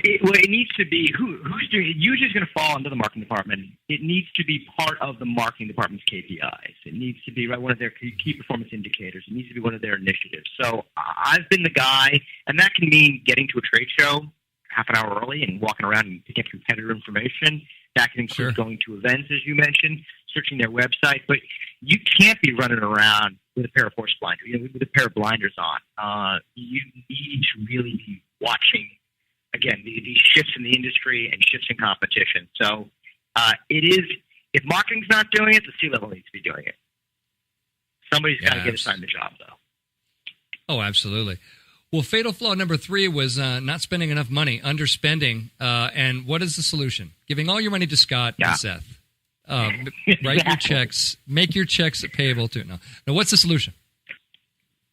It needs to be who's doing it. Usually, it's going to fall under the marketing department. It needs to be part of the marketing department's KPIs. It needs to be one of their key performance indicators. It needs to be one of their initiatives. So I've been the guy, and that can mean getting to a trade show half an hour early and walking around and to get competitor information. That can include going to events, as you mentioned, searching their website. But you can't be running around with a pair of horse blinders, with a pair of blinders on. You need to really be watching. Again, these shifts in the industry and shifts in competition. So if marketing's not doing it, the C-level needs to be doing it. Somebody's got to get assigned the job, though. Oh, absolutely. Well, fatal flaw number 3 was not spending enough money, underspending. And what is the solution? Giving all your money to Scott and Seth. Write your checks, make your checks payable to. Now, what's the solution?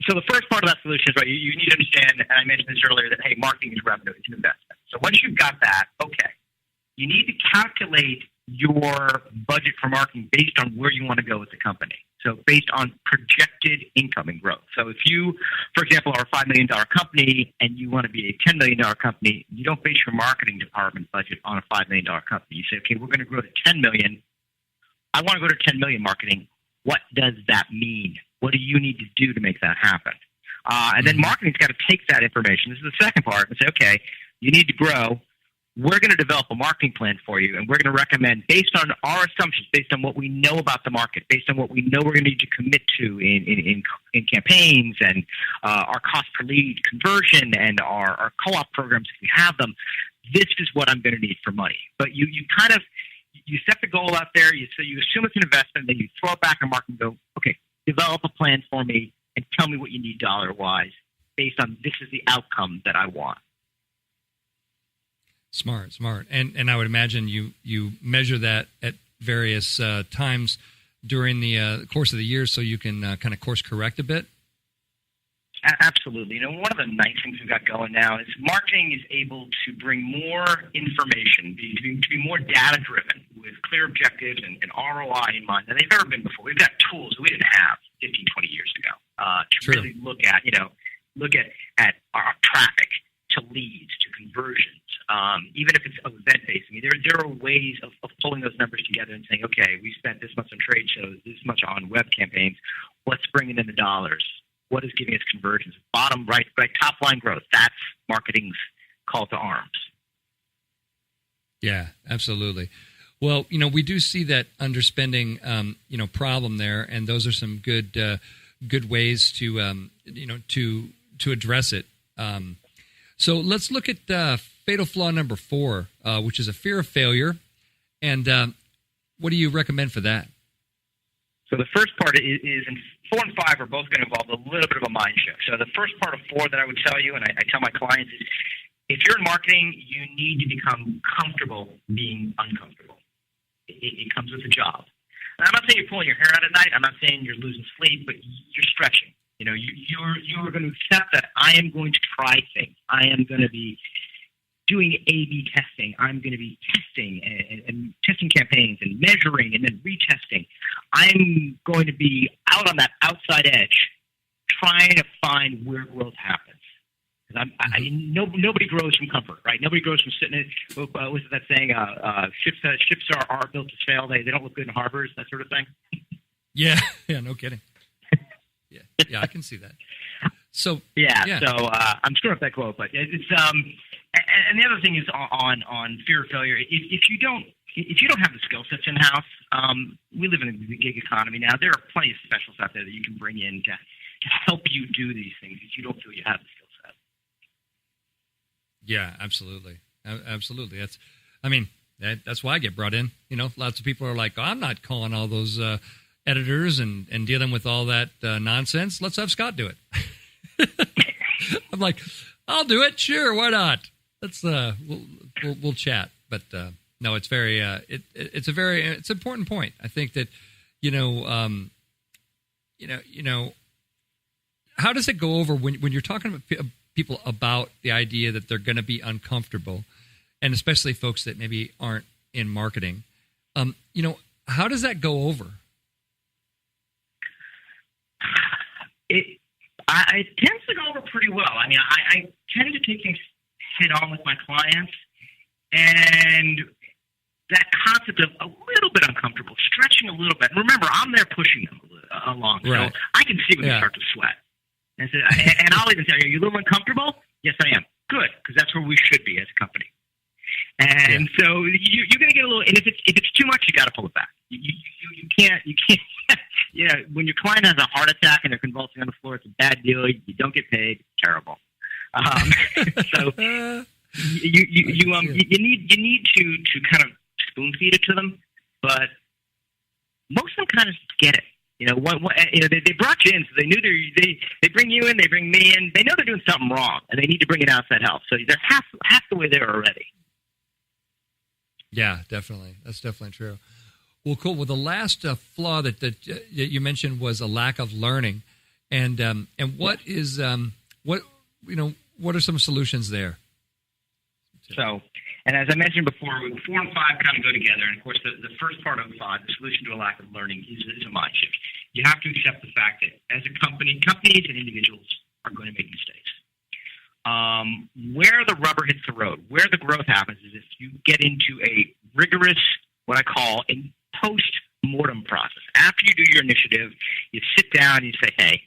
So the first part of that solution is, you need to understand, and I mentioned this earlier, that, hey, marketing is revenue, it's an investment. So once you've got that, okay, you need to calculate your budget for marketing based on where you want to go with the company. So based on projected income and growth. So if you, for example, are a $5 million company and you want to be a $10 million company, you don't base your marketing department budget on a $5 million company. You say, okay, we're going to grow to $10 million. I want to go to $10 million marketing. What does that mean? What do you need to do to make that happen? And then marketing's got to take that information. This is the second part and say, okay, you need to grow. We're going to develop a marketing plan for you, and we're going to recommend, based on our assumptions, based on what we know about the market, based on what we know we're going to need to commit to in campaigns and our cost per lead conversion and our co-op programs if we have them. This is what I'm going to need for money. But you set the goal out there. You assume it's an investment, then you throw it back in marketing and go, okay, develop a plan for me and tell me what you need dollar-wise based on this is the outcome that I want. Smart. And I would imagine you measure that at various times during the course of the year so you can kind of course correct a bit. Absolutely. One of the nice things we've got going now is marketing is able to bring more information, to be more data-driven with clear objectives and ROI in mind than they've ever been before. We've got tools that we didn't have 15, 20 years ago to really look at our traffic, to leads, to conversions, even if it's event-based. I mean, there are ways of pulling those numbers together and saying, okay, we spent this much on trade shows, this much on web campaigns. What's bringing in the dollars? What is giving us conversions? Bottom right, top line growth. That's marketing's call to arms. Yeah, absolutely. Well, we do see that underspending, problem there, and those are some good ways to, to address it. So let's look at fatal flaw number 4, which is a fear of failure. And what do you recommend for that? So the first part is 4 and 5 are both going to involve a little bit of a mind shift. So the first part of 4 that I would tell you, and I tell my clients, is if you're in marketing, you need to become comfortable being uncomfortable. It comes with the job. And I'm not saying you're pulling your hair out at night. I'm not saying you're losing sleep, but you're stretching. You're going to accept that I am going to try things. I am going to be doing A/B testing. I'm going to be testing and testing campaigns and measuring and then retesting. I'm going to be out on that outside edge, trying to find where growth happens. Nobody grows from comfort, right? Nobody grows from sitting. What's that saying? Ships are built to sail. They don't look good in harbors. That sort of thing. Yeah, no kidding. Yeah, I can see that. So I'm screwing up that quote, but it's and the other thing is on fear of failure. If you don't have the skill sets in house, we live in a gig economy now. There are plenty of specialists out there that you can bring in to help you do these things if you don't feel you have the skill set. Yeah, absolutely. That's why I get brought in. Lots of people are like, oh, I'm not calling all those editors and dealing with all that nonsense. Let's have Scott do it. I'm like, I'll do it. Sure, why not? Let's we'll chat. But no, it's very it's an important point. I think that how does it go over when you're talking about people about the idea that they're going to be uncomfortable, and especially folks that maybe aren't in marketing? How does that go over? It tends to go over pretty well. I mean, I tend to take things head on with my clients, and that concept of a little bit uncomfortable, stretching a little bit. And remember, I'm there pushing them along, right. So I can see when they start to sweat. And I'll even say, "Are you a little uncomfortable?" "Yes, I am." "Good, because that's where we should be as a company." And so you're going to get a little. And if it's too much, you got to pull it back. You can't. When your client has a heart attack and they're convulsing on the floor, it's a bad deal. You don't get paid. Terrible. So you need to kind of spoon feed it to them, but most of them kind of get it. They brought you in, so they knew they bring you in, they bring me in. They know they're doing something wrong, and they need to bring in outside help. So they're half the way there already. Yeah, definitely. That's definitely true. Well, cool. Well, the last flaw that you mentioned was a lack of learning, and what is what are some solutions there? So, and as I mentioned before, 4 and 5 kind of go together. And of course, the first part of the solution to a lack of learning is a mind shift. You have to accept the fact that as a companies and individuals are going to make mistakes. Where the rubber hits the road, where the growth happens, is if you get into a rigorous, what I call a post-mortem process. After you do your initiative, you sit down and you say, hey,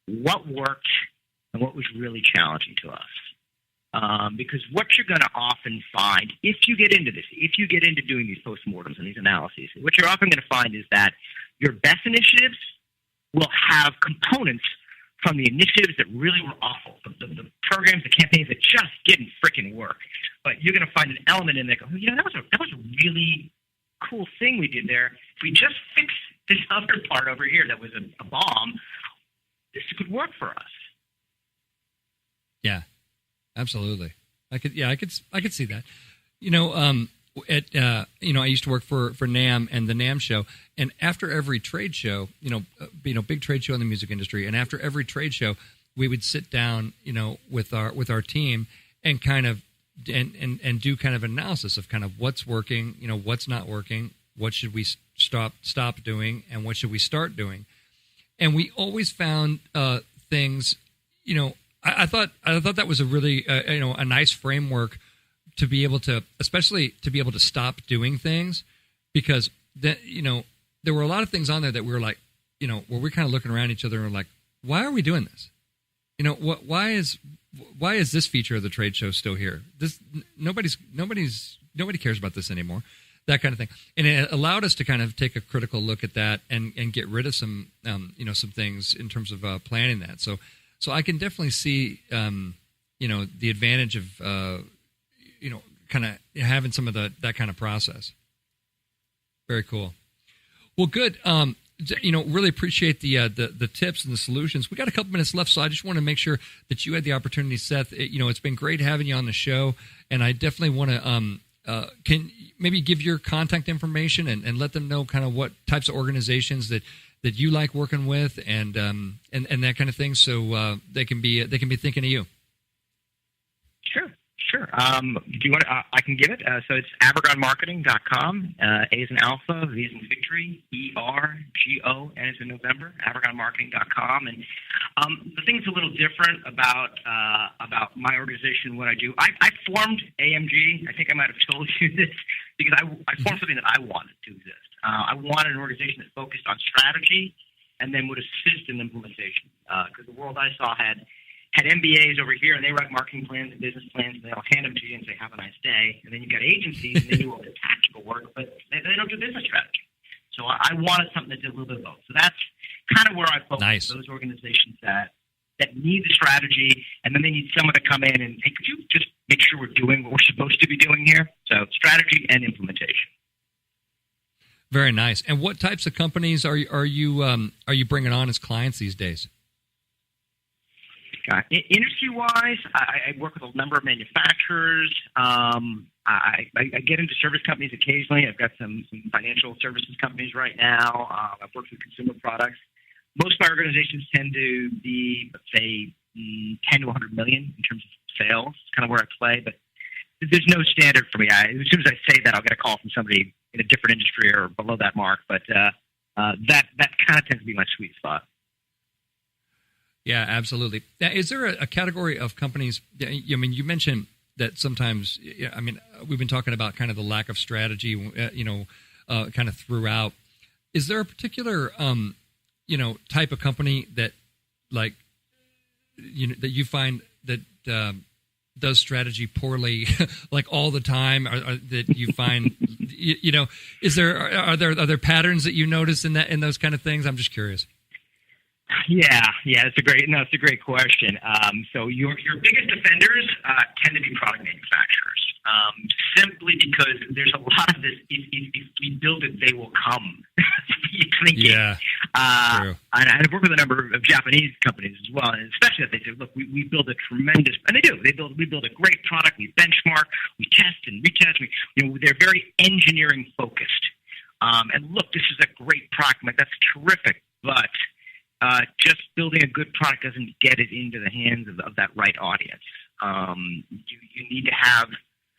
what worked and what was really challenging to us? Because what you're going to often find, if you get into doing these postmortems and these analyses, what you're often going to find is that your best initiatives will have components from the initiatives that really were awful, the programs, the campaigns that just didn't frickin' work. But you're going to find an element in there, that was a really cool thing we did there. If we just fixed this other part over here that was a bomb, this could work for us. Yeah. Absolutely. I could see that. I used to work for NAMM and the NAMM show, and after every trade show, big trade show in the music industry, and after every trade show, we would sit down, with our team and kind of and do kind of analysis of kind of what's working, what's not working, what should we stop doing, and what should we start doing, and we always found things, I thought that was a really a nice framework to be able to, especially to be able to stop doing things, because there were a lot of things on there that we were like, where we're kind of looking around each other and we're like, why are we doing this? Why is this feature of the trade show still here? Nobody cares about this anymore. That kind of thing, and it allowed us to kind of take a critical look at that and get rid of some some things in terms of planning that. So I can definitely see, the advantage of, kind of having some of that kind of process. Very cool. Well, good. Really appreciate the tips and the solutions. We got a couple minutes left, so I just want to make sure that you had the opportunity, Seth. It's been great having you on the show, and I definitely want to can maybe give your contact information and let them know kind of what types of organizations that you like working with and that kind of thing, so they can be thinking of you. Sure. Do you want? I can give it. So it's avergonmarketing.com. A is in Alpha, V is in Victory, ERGO, N is in November. Avergonmarketing.com. And the thing's a little different about my organization. What I do, I formed AMG. I think I might have told you this because I formed something that I wanted to exist. I wanted an organization that focused on strategy and then would assist in implementation. Because the world I saw had MBAs over here, and they write marketing plans and business plans, and they all hand them to you and say, have a nice day. And then you've got agencies, and they do all the tactical work, but they don't do business strategy. So I wanted something that did a little bit of both. So that's kind of where I focus. Nice. Those organizations that need the strategy, and then they need someone to come in and, hey, could you just make sure we're doing what we're supposed to be doing here? So strategy and implementation. Very nice. And what types of companies are you bringing on as clients these days? Industry-wise, I work with a number of manufacturers. I get into service companies occasionally. I've got some financial services companies right now. I've worked with consumer products. Most of my organizations tend to be, let's say, 10 to 100 million in terms of sales. It's kind of where I play, but there's no standard for me. As soon as I say that, I'll get a call from somebody in a different industry or below that mark. But that kind of tends to be my sweet spot. Yeah, absolutely. Now, is there a category of companies? I mean, you mentioned that sometimes. I mean, we've been talking about kind of the lack of strategy, kind of throughout. Is there a particular, type of company that, like, that you find that does strategy poorly, like all the time, or that you find, are there patterns that you notice in those kind of things? I'm just curious. Yeah, it's a great question. So your biggest offenders tend to be product manufacturers, simply because there's a lot of this. If we build it, they will come. Thinking. Yeah. And I've worked with a number of Japanese companies as well, and especially if they say, "Look, we build a tremendous," and they do. We build a great product. We benchmark. We test and retest. They're very engineering focused. And look, this is a great product. I'm like, that's terrific, but just building a good product doesn't get it into the hands of that right audience. You need to have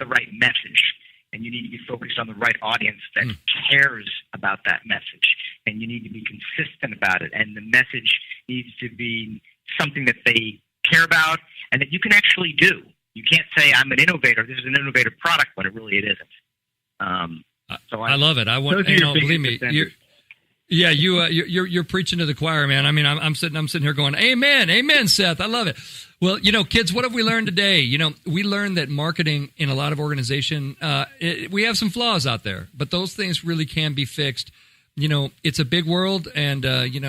the right message, and you need to be focused on the right audience that cares about that message, and you need to be consistent about it, and the message needs to be something that they care about and that you can actually do. You can't say, I'm an innovator, this is an innovative product, when it isn't. So I love it. Believe me, you're preaching to the choir, man. I mean, I'm sitting here going, amen, Seth. I love it. Well, kids, what have we learned today? We learned that marketing in a lot of organization, we have some flaws out there, but those things really can be fixed. It's a big world, and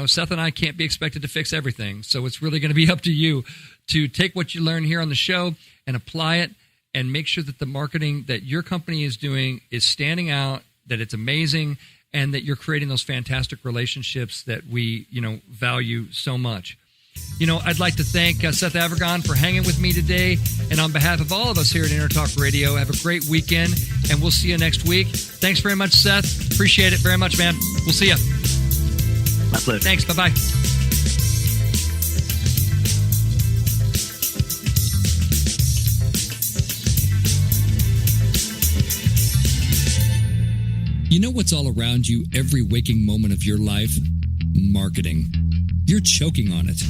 Seth and I can't be expected to fix everything. So it's really going to be up to you to take what you learn here on the show and apply it, and make sure that the marketing that your company is doing is standing out, that it's amazing, and that you're creating those fantastic relationships that we, value so much. I'd like to thank Seth Avergon for hanging with me today. And on behalf of all of us here at Entertalk Radio, have a great weekend, and we'll see you next week. Thanks very much, Seth. Appreciate it very much, man. We'll see you. My pleasure. Thanks. Bye-bye. You know what's all around you every waking moment of your life? Marketing. You're choking on it.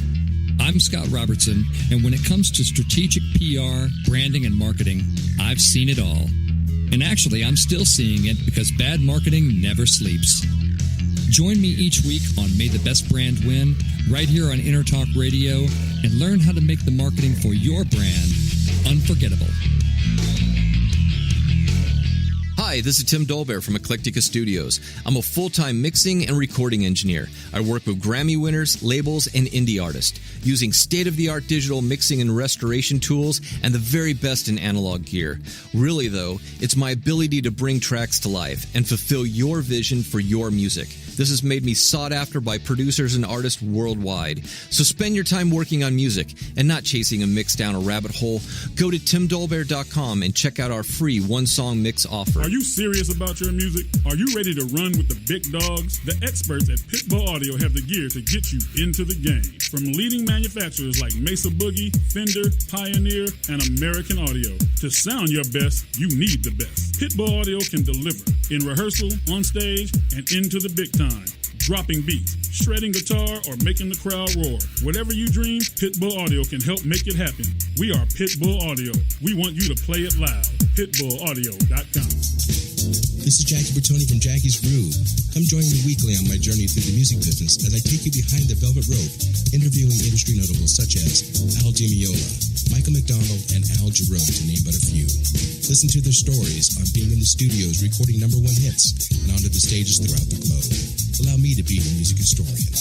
I'm Scott Robertson, and when it comes to strategic PR, branding, and marketing, I've seen it all. And actually, I'm still seeing it because bad marketing never sleeps. Join me each week on May the Best Brand Win, right here on Entertalk Radio, and learn how to make the marketing for your brand unforgettable. Hi, this is Tim Dolbear from Eclectica Studios. I'm a full-time mixing and recording engineer. I work with Grammy winners, labels, and indie artists, using state-of-the-art digital mixing and restoration tools and the very best in analog gear. Really, though, it's my ability to bring tracks to life and fulfill your vision for your music. This has made me sought after by producers and artists worldwide. So spend your time working on music and not chasing a mix down a rabbit hole. Go to timdolbear.com and check out our free one-song mix offer. Are you serious about your music? Are you ready to run with the big dogs? The experts at Pitbull Audio have the gear to get you into the game. From leading manufacturers like Mesa Boogie, Fender, Pioneer, and American Audio. To sound your best, you need the best. Pitbull Audio can deliver in rehearsal, on stage, and into the big time. Dropping beats, shredding guitar, or making the crowd roar. Whatever you dream, Pitbull Audio can help make it happen. We are Pitbull Audio. We want you to play it loud. PitbullAudio.com. This is Jackie Bertoni from Jackie's Groove. Come join me weekly on my journey through the music business as I take you behind the velvet rope, interviewing industry notables such as Al DiMeola, Michael McDonald, and Al Jarreau, to name but a few. Listen to their stories on being in the studios recording #1 hits and onto the stages throughout the globe. Allow me to be your music historian.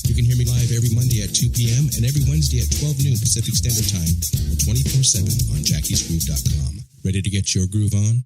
You can hear me live every Monday at 2 p.m. and every Wednesday at 12 noon Pacific Standard Time or 24/7 on jackiesgroove.com. Ready to get your groove on?